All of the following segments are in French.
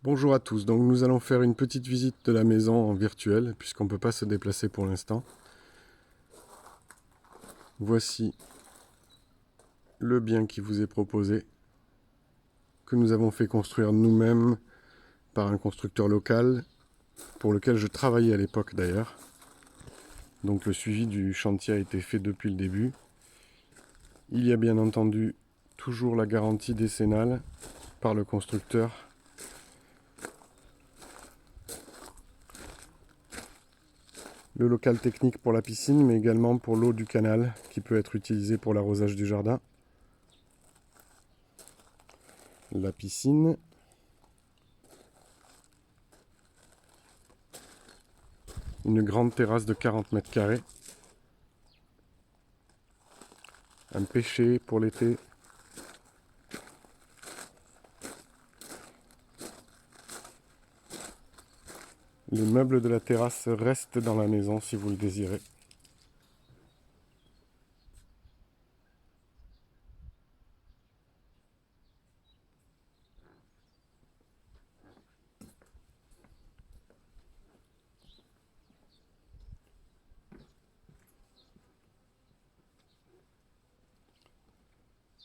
Bonjour à tous, donc nous allons faire une petite visite de la maison en virtuel puisqu'on ne peut pas se déplacer pour l'instant. Voici le bien qui vous est proposé, que nous avons fait construire nous-mêmes par un constructeur local pour lequel je travaillais à l'époque d'ailleurs. Donc le suivi du chantier a été fait depuis le début. Il y a bien entendu toujours la garantie décennale par le constructeur. Le local technique pour la piscine, mais également pour l'eau du canal qui peut être utilisée pour l'arrosage du jardin. La piscine. Une grande terrasse de 40 mètres carrés. Un pêcher pour l'été. Les meubles de la terrasse restent dans la maison si vous le désirez.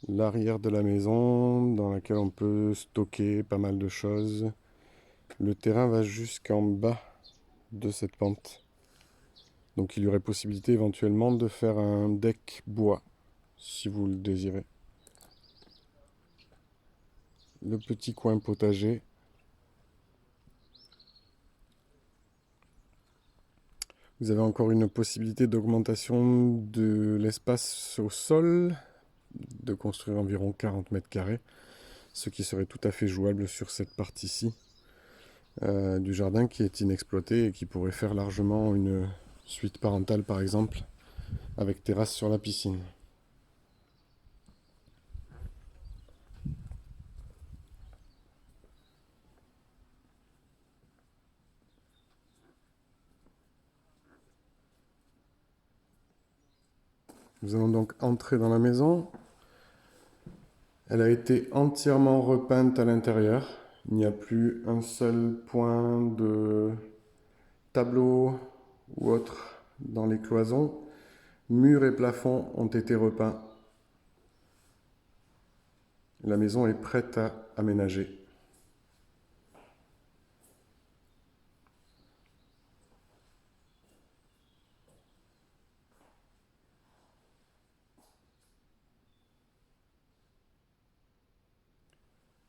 L'arrière de la maison dans laquelle on peut stocker pas mal de choses. Le terrain va jusqu'en bas de cette pente. Donc il y aurait possibilité éventuellement de faire un deck bois si vous le désirez. Le petit coin potager. Vous avez encore une possibilité d'augmentation de l'espace au sol, de construire environ 40 mètres carrés, ce qui serait tout à fait jouable sur cette partie-ci du jardin qui est inexploitée et qui pourrait faire largement une suite parentale par exemple, avec terrasse sur la piscine. Nous allons donc entrer dans la maison. Elle a été entièrement repeinte à l'intérieur. Il n'y a plus un seul point de tableau ou autre dans les cloisons. Murs et plafonds ont été repeints. La maison est prête à aménager.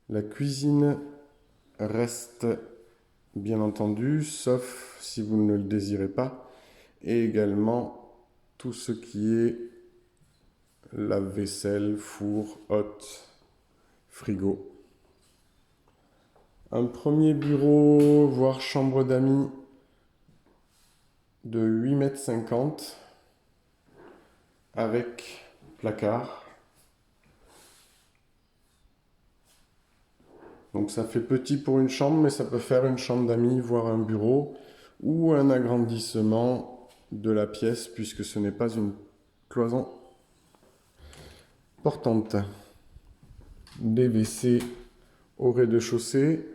La cuisine reste bien entendu, sauf si vous ne le désirez pas, et également tout ce qui est lave-vaisselle, four, hotte, frigo. Un premier bureau, voire chambre d'amis de 8,50 m avec placard. Donc ça fait petit pour une chambre, mais ça peut faire une chambre d'amis, voire un bureau, ou un agrandissement de la pièce, puisque ce n'est pas une cloison portante. Des WC au rez-de-chaussée.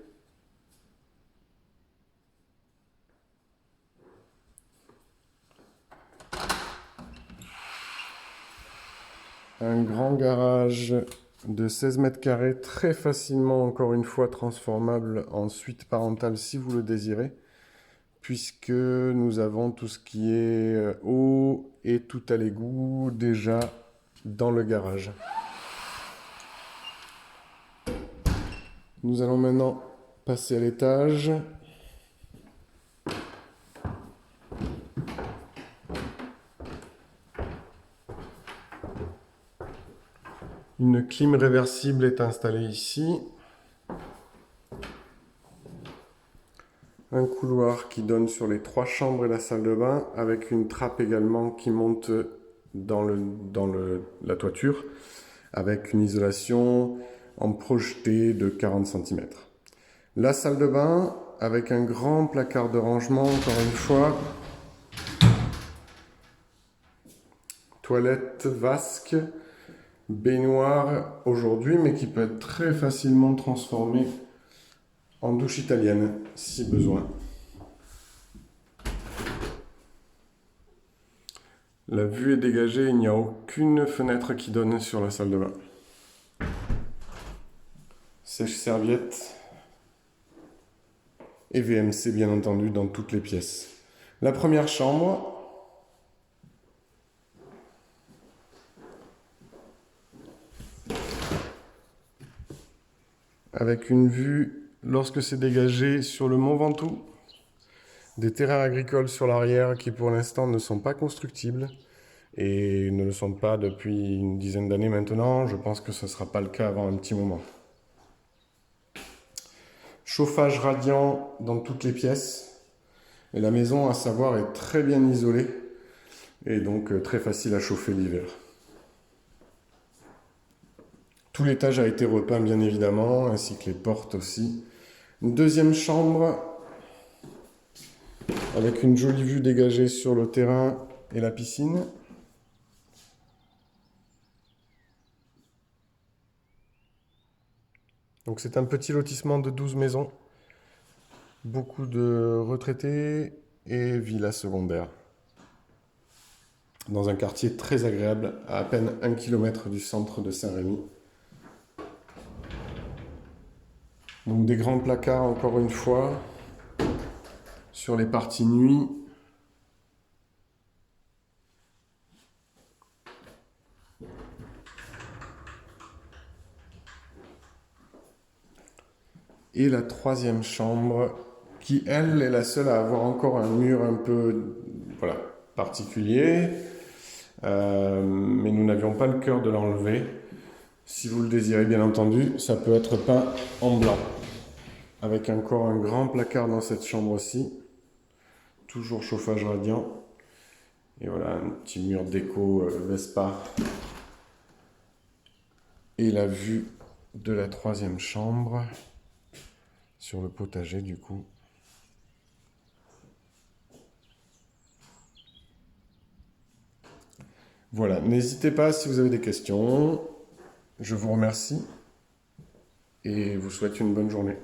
Un grand garage de 16 mètres carrés, très facilement, encore une fois, transformable en suite parentale si vous le désirez, puisque nous avons tout ce qui est eau et tout à l'égout déjà dans le garage. Nous allons maintenant passer à l'étage. Une clim réversible est installée ici. Un couloir qui donne sur les 3 chambres et la salle de bain, avec une trappe également qui monte dans la toiture, avec une isolation en projeté de 40 cm. La salle de bain, avec un grand placard de rangement, encore une fois. Toilette vasque, baignoire aujourd'hui, mais qui peut être très facilement transformée en douche italienne, si besoin. La vue est dégagée, il n'y a aucune fenêtre qui donne sur la salle de bain. Sèche-serviette et VMC bien entendu dans toutes les pièces. La première chambre, avec une vue, lorsque c'est dégagé, sur le Mont Ventoux, des terrains agricoles sur l'arrière qui pour l'instant ne sont pas constructibles et ne le sont pas depuis une dizaine d'années maintenant. Je pense que ce ne sera pas le cas avant un petit moment. Chauffage radiant dans toutes les pièces. Et la maison, à savoir, est très bien isolée et donc très facile à chauffer l'hiver. Tout l'étage a été repeint bien évidemment, ainsi que les portes aussi. Une deuxième chambre avec une jolie vue dégagée sur le terrain et la piscine. Donc c'est un petit lotissement de 12 maisons. Beaucoup de retraités et villas secondaires. Dans un quartier très agréable, à peine 1 km du centre de Saint-Rémy. Donc des grands placards encore une fois, sur les parties nuit. Et la troisième chambre, qui elle est la seule à avoir encore un mur un peu particulier. Mais nous n'avions pas le cœur de l'enlever. Si vous le désirez bien entendu, ça peut être peint en blanc. Avec encore un grand placard dans cette chambre aussi. Toujours chauffage radiant. Et voilà, un petit mur déco Vespa. Et la vue de la troisième chambre sur le potager du coup. Voilà, n'hésitez pas si vous avez des questions. Je vous remercie et vous souhaite une bonne journée.